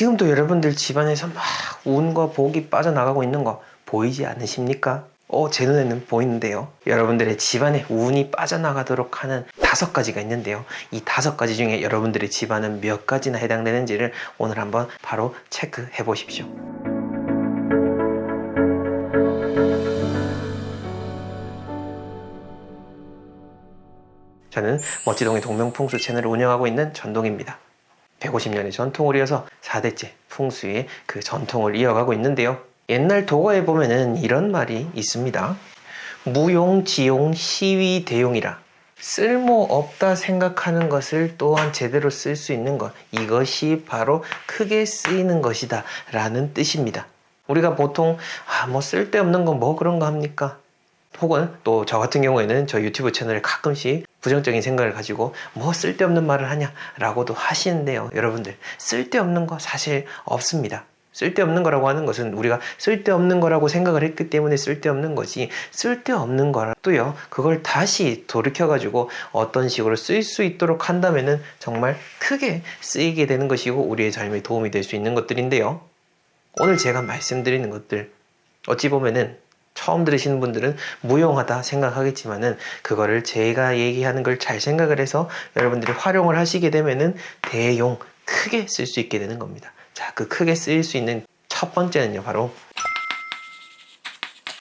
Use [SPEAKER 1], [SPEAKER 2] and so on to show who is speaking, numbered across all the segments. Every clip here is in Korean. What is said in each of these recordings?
[SPEAKER 1] 지금도 여러분들 집안에서 막 운과 복이 빠져나가고 있는 거 보이지 않으십니까? 제 눈에는 보이는데요. 여러분들의 집안에 운이 빠져나가도록 하는 5가지가 있는데요. 이 5가지 중에 여러분들의 집안은 몇 가지나 해당되는지를 오늘 한번 바로 체크해 보십시오. 저는 멋지동의 동명풍수 채널을 운영하고 있는 전동입니다. 150년의 전통을 이어서 4대째 풍수의 그 전통을 이어가고 있는데요. 옛날 도가에 보면은 이런 말이 있습니다. 무용, 지용, 시위, 대용이라. 쓸모없다 생각하는 것을 또한 제대로 쓸 수 있는 것, 이것이 바로 크게 쓰이는 것이다 라는 뜻입니다. 우리가 보통 뭐 쓸데없는 건 뭐 그런 거 합니까? 혹은 또 저 같은 경우에는 저 유튜브 채널에 가끔씩 부정적인 생각을 가지고 뭐 쓸데없는 말을 하냐 라고도 하시는데요. 여러분들, 쓸데없는 거 사실 없습니다. 쓸데없는 거라고 하는 것은 우리가 쓸데없는 거라고 생각을 했기 때문에 쓸데없는 거지, 쓸데없는 거라도요, 그걸 다시 돌이켜가지고 어떤 식으로 쓸 수 있도록 한다면은 정말 크게 쓰이게 되는 것이고 우리의 삶에 도움이 될 수 있는 것들인데요. 오늘 제가 말씀드리는 것들, 어찌 보면은 처음 들으시는 분들은 무용하다 생각하겠지만은 그거를 제가 얘기하는 걸 잘 생각을 해서 여러분들이 활용을 하시게 되면은 대용, 크게 쓸 수 있게 되는 겁니다. 자, 그 크게 쓰일 수 있는 첫 번째는요, 바로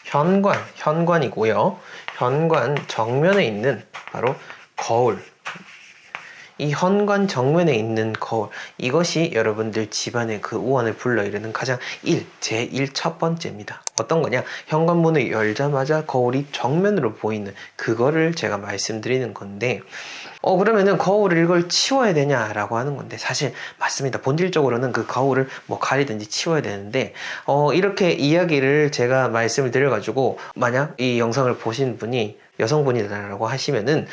[SPEAKER 1] 현관이고요. 현관 정면에 있는 바로 거울. 이 현관 정면에 있는 거울, 이것이 여러분들 집안의 그 우환을 불러일으키는 가장 제일 첫 번째입니다. 어떤 거냐? 현관문을 열자마자 거울이 정면으로 보이는 그거를 제가 말씀드리는 건데, 그러면은 거울을 이걸 치워야 되냐라고 하는 건데, 사실 맞습니다. 본질적으로는 그 거울을 뭐 가리든지 치워야 되는데, 이렇게 이야기를 제가 말씀을 드려가지고 만약 이 영상을 보신 분이 여성분이라고 하시면은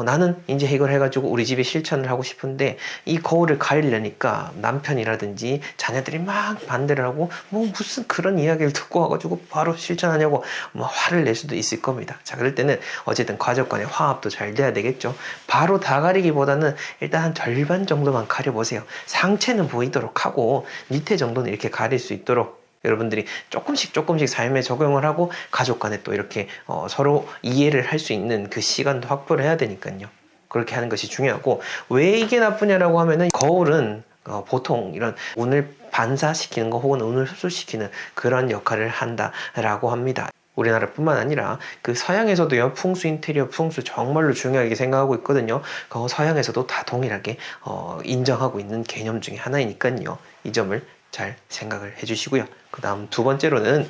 [SPEAKER 1] 나는 이제 이걸 해가지고 우리 집에 실천을 하고 싶은데 이 거울을 가리려니까 남편이라든지 자녀들이 막 반대를 하고 뭐 무슨 그런 이야기를 듣고 와가지고 바로 실천하냐고 뭐 화를 낼 수도 있을 겁니다. 자, 그럴 때는 어쨌든 가족 간의 화합도 잘 돼야 되겠죠. 바로 다 가리기보다는 일단 한 절반 정도만 가려보세요. 상체는 보이도록 하고 밑에 정도는 이렇게 가릴 수 있도록 여러분들이 조금씩 삶에 적용을 하고 가족 간에 또 이렇게 서로 이해를 할 수 있는 그 시간도 확보를 해야 되니까요. 그렇게 하는 것이 중요하고, 왜 이게 나쁘냐라고 하면은 거울은 보통 이런 운을 반사시키는 거 혹은 운을 흡수시키는 그런 역할을 한다라고 합니다. 우리나라뿐만 아니라 그 서양에서도요, 풍수 인테리어, 풍수 정말로 중요하게 생각하고 있거든요. 서양에서도 다 동일하게 인정하고 있는 개념 중에 하나이니까요. 이 점을 잘 생각을 해주시고요. 그 다음 두 번째로는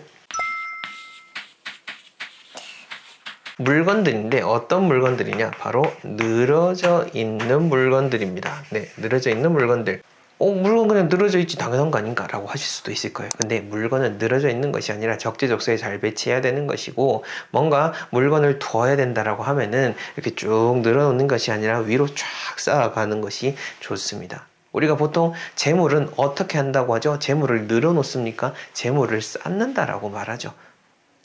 [SPEAKER 1] 물건들인데, 어떤 물건들이냐? 바로 늘어져 있는 물건들입니다. 네, 늘어져 있는 물건들. 물건 그냥 늘어져 있지 당연한 거 아닌가 라고 하실 수도 있을 거예요. 근데 물건은 늘어져 있는 것이 아니라 적재적소에 잘 배치해야 되는 것이고, 뭔가 물건을 두어야 된다라고 하면은 이렇게 쭉 늘어놓는 것이 아니라 위로 쫙 쌓아가는 것이 좋습니다. 우리가 보통 재물은 어떻게 한다고 하죠? 재물을 늘어놓습니까? 재물을 쌓는다라고 말하죠.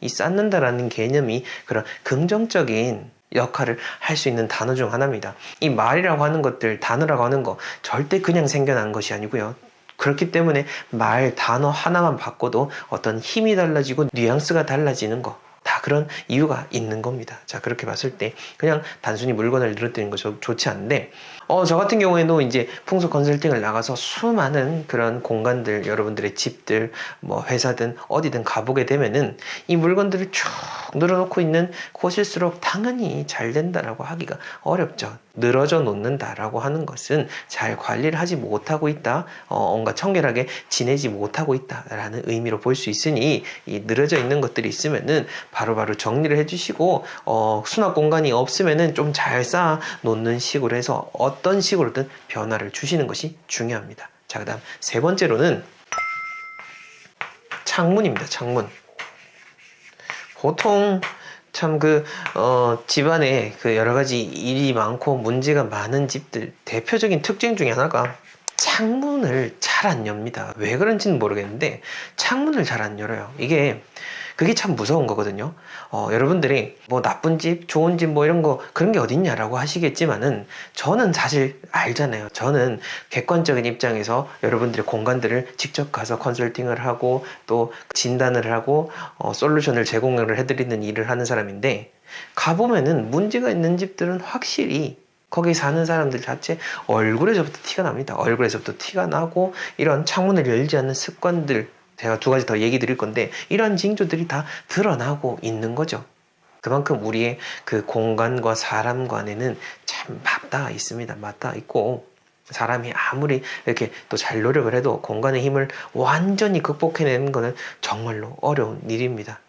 [SPEAKER 1] 이 쌓는다라는 개념이 그런 긍정적인 역할을 할 수 있는 단어 중 하나입니다. 이 말이라고 하는 것들, 단어라고 하는 거 절대 그냥 생겨난 것이 아니고요. 그렇기 때문에 말, 단어 하나만 바꿔도 어떤 힘이 달라지고 뉘앙스가 달라지는 거, 다 그런 이유가 있는 겁니다. 자, 그렇게 봤을 때 그냥 단순히 물건을 늘어뜨리는 거 좋지 않은데, 저 같은 경우에도 이제 풍수 컨설팅을 나가서 수많은 그런 공간들, 여러분들의 집들, 뭐 회사든 어디든 가보게 되면은 이 물건들을 쭉 늘어놓고 있는 곳일수록 당연히 잘 된다라고 하기가 어렵죠. 늘어져 놓는다라고 하는 것은 잘 관리를 하지 못하고 있다, 뭔가 청결하게 지내지 못하고 있다라는 의미로 볼 수 있으니, 이 늘어져 있는 것들이 있으면은 바로바로 정리를 해주시고, 수납 공간이 없으면은 좀 잘 쌓아 놓는 식으로 해서 어떤 식으로든 변화를 주시는 것이 중요합니다. 자, 그 다음 세 번째로는 창문입니다. 창문. 보통 참 집안에 그 여러 가지 일이 많고 문제가 많은 집들 대표적인 특징 중에 하나가 창문을 잘 안 엽니다. 왜 그런지는 모르겠는데 창문을 잘 안 열어요. 이게 그게 참 무서운 거거든요. 여러분들이 뭐 나쁜 집, 좋은 집 뭐 이런 거 그런 게 어딨냐라고 하시겠지만은 저는 사실 알잖아요. 저는 객관적인 입장에서 여러분들의 공간들을 직접 가서 컨설팅을 하고 또 진단을 하고 솔루션을 제공을 해드리는 일을 하는 사람인데 가보면은 문제가 있는 집들은 확실히 거기 사는 사람들 자체 얼굴에서부터 티가 납니다. 얼굴에서부터 티가 나고 이런 창문을 열지 않는 습관들 제가 두 가지 더 얘기 드릴 건데 이런 징조들이 다 드러나고 있는 거죠. 그만큼 우리의 그 공간과 사람 간에는 참 맞닿아 있습니다. 맞닿아 있고 사람이 아무리 이렇게 또 잘 노력을 해도 공간의 힘을 완전히 극복해내는 것은 정말로 어려운 일입니다.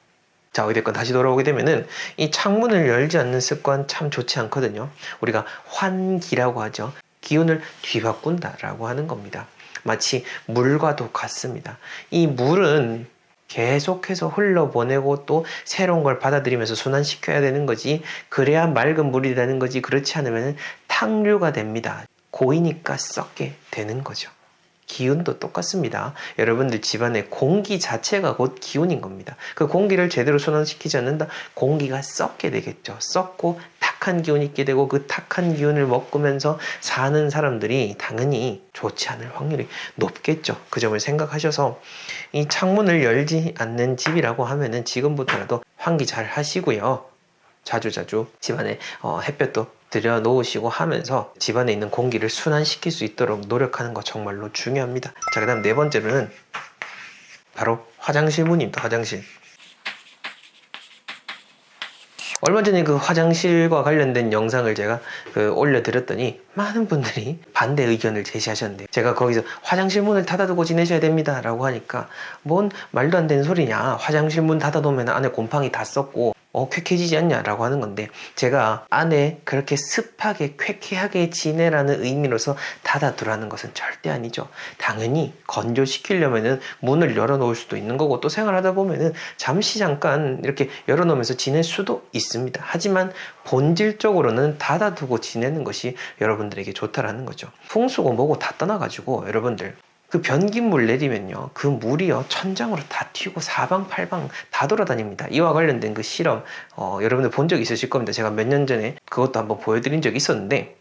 [SPEAKER 1] 자, 어찌됐건 다시 돌아오게 되면은 이 창문을 열지 않는 습관 참 좋지 않거든요. 우리가 환기라고 하죠. 기운을 뒤바꾼다라고 하는 겁니다. 마치 물과도 같습니다. 이 물은 계속해서 흘러보내고 또 새로운 걸 받아들이면서 순환시켜야 되는 거지. 그래야 맑은 물이 되는 거지. 그렇지 않으면 탕류가 됩니다. 고이니까 썩게 되는 거죠. 기운도 똑같습니다. 여러분들 집안의 공기 자체가 곧 기운인 겁니다. 그 공기를 제대로 순환시키지 않는다? 공기가 썩게 되겠죠. 썩고 탁한 기운이 있게 되고 그 탁한 기운을 먹으면서 사는 사람들이 당연히 좋지 않을 확률이 높겠죠. 그 점을 생각하셔서 이 창문을 열지 않는 집이라고 하면은 지금부터라도 환기 잘 하시고요. 자주자주 집안에 햇볕도 들여 놓으시고 하면서 집안에 있는 공기를 순환시킬 수 있도록 노력하는 거 정말로 중요합니다. 자, 그 다음 네 번째로는 바로 화장실 문입니다. 화장실. 얼마 전에 그 화장실과 관련된 영상을 제가 올려드렸더니 많은 분들이 반대 의견을 제시하셨는데 제가 거기서 화장실 문을 닫아두고 지내셔야 됩니다 라고 하니까 뭔 말도 안 되는 소리냐, 화장실 문 닫아놓으면 안에 곰팡이 다 썩고 쾌쾌해지지 않냐라고 하는 건데 제가 안에 그렇게 습하게 쾌쾌하게 지내라는 의미로서 닫아두라는 것은 절대 아니죠. 당연히 건조시키려면은 문을 열어놓을 수도 있는 거고 또 생활하다 보면은 잠시 잠깐 이렇게 열어놓으면서 지낼 수도 있습니다. 하지만 본질적으로는 닫아두고 지내는 것이 여러분들에게 좋다라는 거죠. 풍수고 뭐고 다 떠나가지고 여러분들 그 변기물 내리면요, 그 물이요 천장으로 다 튀고 사방팔방 다 돌아다닙니다. 이와 관련된 그 실험 여러분들 본 적 있으실 겁니다. 제가 몇 년 전에 그것도 한번 보여드린 적이 있었는데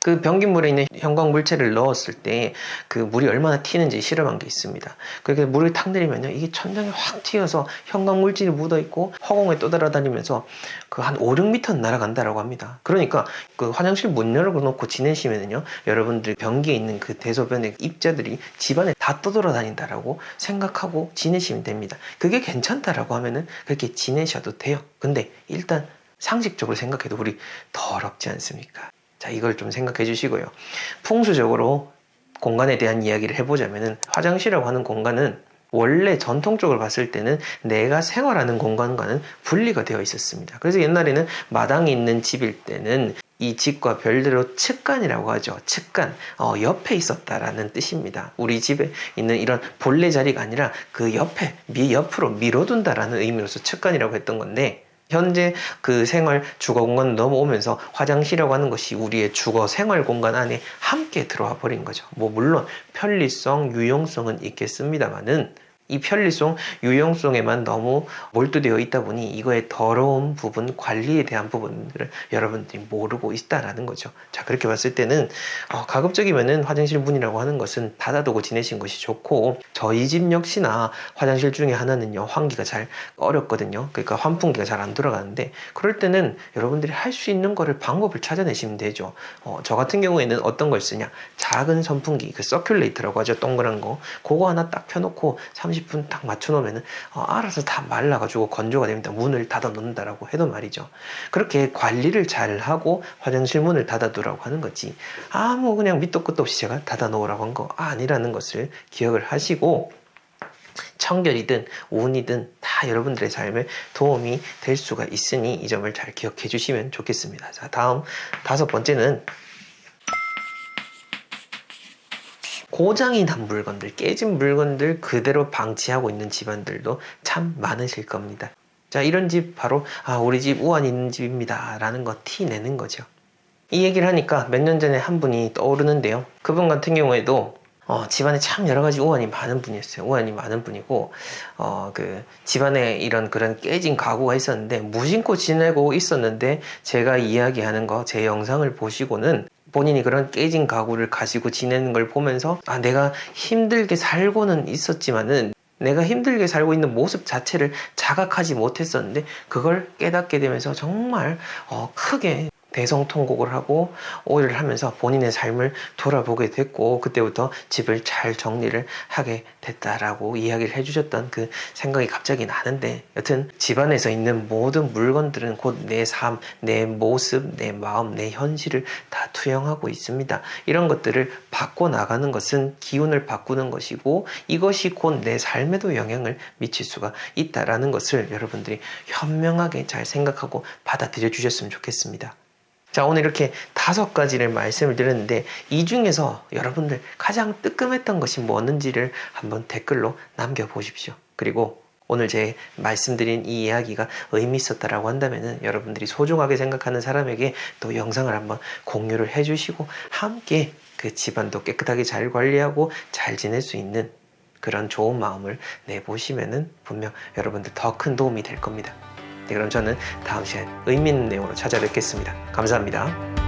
[SPEAKER 1] 그 변기물에 있는 형광 물체를 넣었을 때 그 물이 얼마나 튀는지 실험한 게 있습니다. 그렇게 물을 탁 내리면요, 이게 천장에 확 튀어서 형광 물질이 묻어 있고 허공에 떠돌아다니면서 그 한 5, 6m는 날아간다라고 합니다. 그러니까 그 화장실 문 열어놓고 지내시면은요, 여러분들 변기에 있는 그 대소변의 입자들이 집안에 다 떠돌아다닌다라고 생각하고 지내시면 됩니다. 그게 괜찮다라고 하면은 그렇게 지내셔도 돼요. 근데 일단 상식적으로 생각해도 우리 더럽지 않습니까? 자, 이걸 좀 생각해 주시고요. 풍수적으로 공간에 대한 이야기를 해보자면은 화장실이라고 하는 공간은 원래 전통적으로 봤을 때는 내가 생활하는 공간과는 분리가 되어 있었습니다. 그래서 옛날에는 마당이 있는 집일 때는 이 집과 별개로 측간이라고 하죠. 측간, 옆에 있었다라는 뜻입니다. 우리 집에 있는 이런 본래 자리가 아니라 그 옆에, 옆으로 밀어둔다라는 의미로서 측간이라고 했던 건데 현재 그 생활 주거 공간 넘어오면서 화장실이라고 하는 것이 우리의 주거 생활 공간 안에 함께 들어와 버린 거죠. 뭐 물론 편리성, 유용성은 있겠습니다만은 이 편리성, 유용성에만 너무 몰두되어 있다 보니 이거의 더러운 부분, 관리에 대한 부분들을 여러분들이 모르고 있다라는 거죠. 자, 그렇게 봤을 때는 가급적이면은 화장실 문이라고 하는 것은 닫아두고 지내신 것이 좋고 저희 집 역시나 화장실 중에 하나는요, 환기가 잘 어렵거든요. 그러니까 환풍기가 잘 안 돌아가는데 그럴 때는 여러분들이 할 수 있는 거를 방법을 찾아내시면 되죠. 저 같은 경우에는 어떤 걸 쓰냐, 작은 선풍기, 그 서큘레이터라고 하죠. 동그란 거, 그거 하나 딱 펴놓고 30분 딱 맞춰놓으면 알아서 다 말라가지고 건조가 됩니다. 문을 닫아 놓는다라고 해도 말이죠. 그렇게 관리를 잘 하고 화장실 문을 닫아두라고 하는 거지 아무 그냥 밑도 끝도 없이 제가 닫아 놓으라고 한 거 아니라는 것을 기억을 하시고 청결이든 운이든 다 여러분들의 삶에 도움이 될 수가 있으니 이 점을 잘 기억해 주시면 좋겠습니다. 자, 다음 다섯 번째는 고장이 난 물건들, 깨진 물건들 그대로 방치하고 있는 집안들도 참 많으실 겁니다. 자, 이런 집 바로 우리 집 우환 있는 집입니다 라는 거 티 내는 거죠. 이 얘기를 하니까 몇 년 전에 한 분이 떠오르는데요. 그분 같은 경우에도 집안에 참 여러 가지 우환이 많은 분이었어요. 우환이 많은 분이고, 집안에 이런 그런 깨진 가구가 있었는데, 무심코 지내고 있었는데, 제가 이야기하는 거, 제 영상을 보시고는 본인이 그런 깨진 가구를 가지고 지내는 걸 보면서, 내가 힘들게 살고는 있었지만은, 내가 힘들게 살고 있는 모습 자체를 자각하지 못했었는데, 그걸 깨닫게 되면서 정말 크게 대성통곡을 하고 오일을 하면서 본인의 삶을 돌아보게 됐고, 그때부터 집을 잘 정리를 하게 됐다라고 이야기를 해주셨던 그 생각이 갑자기 나는데, 여튼 집안에서 있는 모든 물건들은 곧 내 삶, 내 모습, 내 마음, 내 현실을 다 투영하고 있습니다. 이런 것들을 바꿔나가는 것은 기운을 바꾸는 것이고, 이것이 곧 내 삶에도 영향을 미칠 수가 있다라는 것을 여러분들이 현명하게 잘 생각하고 받아들여 주셨으면 좋겠습니다. 자, 오늘 이렇게 5가지를 말씀을 드렸는데, 이 중에서 여러분들 가장 뜨끔했던 것이 뭐였는지를 한번 댓글로 남겨보십시오. 그리고 오늘 제 말씀드린 이 이야기가 의미 있었다라고 한다면은 여러분들이 소중하게 생각하는 사람에게 또 영상을 한번 공유를 해주시고, 함께 그 집안도 깨끗하게 잘 관리하고 잘 지낼 수 있는 그런 좋은 마음을 내보시면은 분명 여러분들 더 큰 도움이 될 겁니다. 네, 그럼 저는 다음 시간에 의미 있는 내용으로 찾아뵙겠습니다. 감사합니다.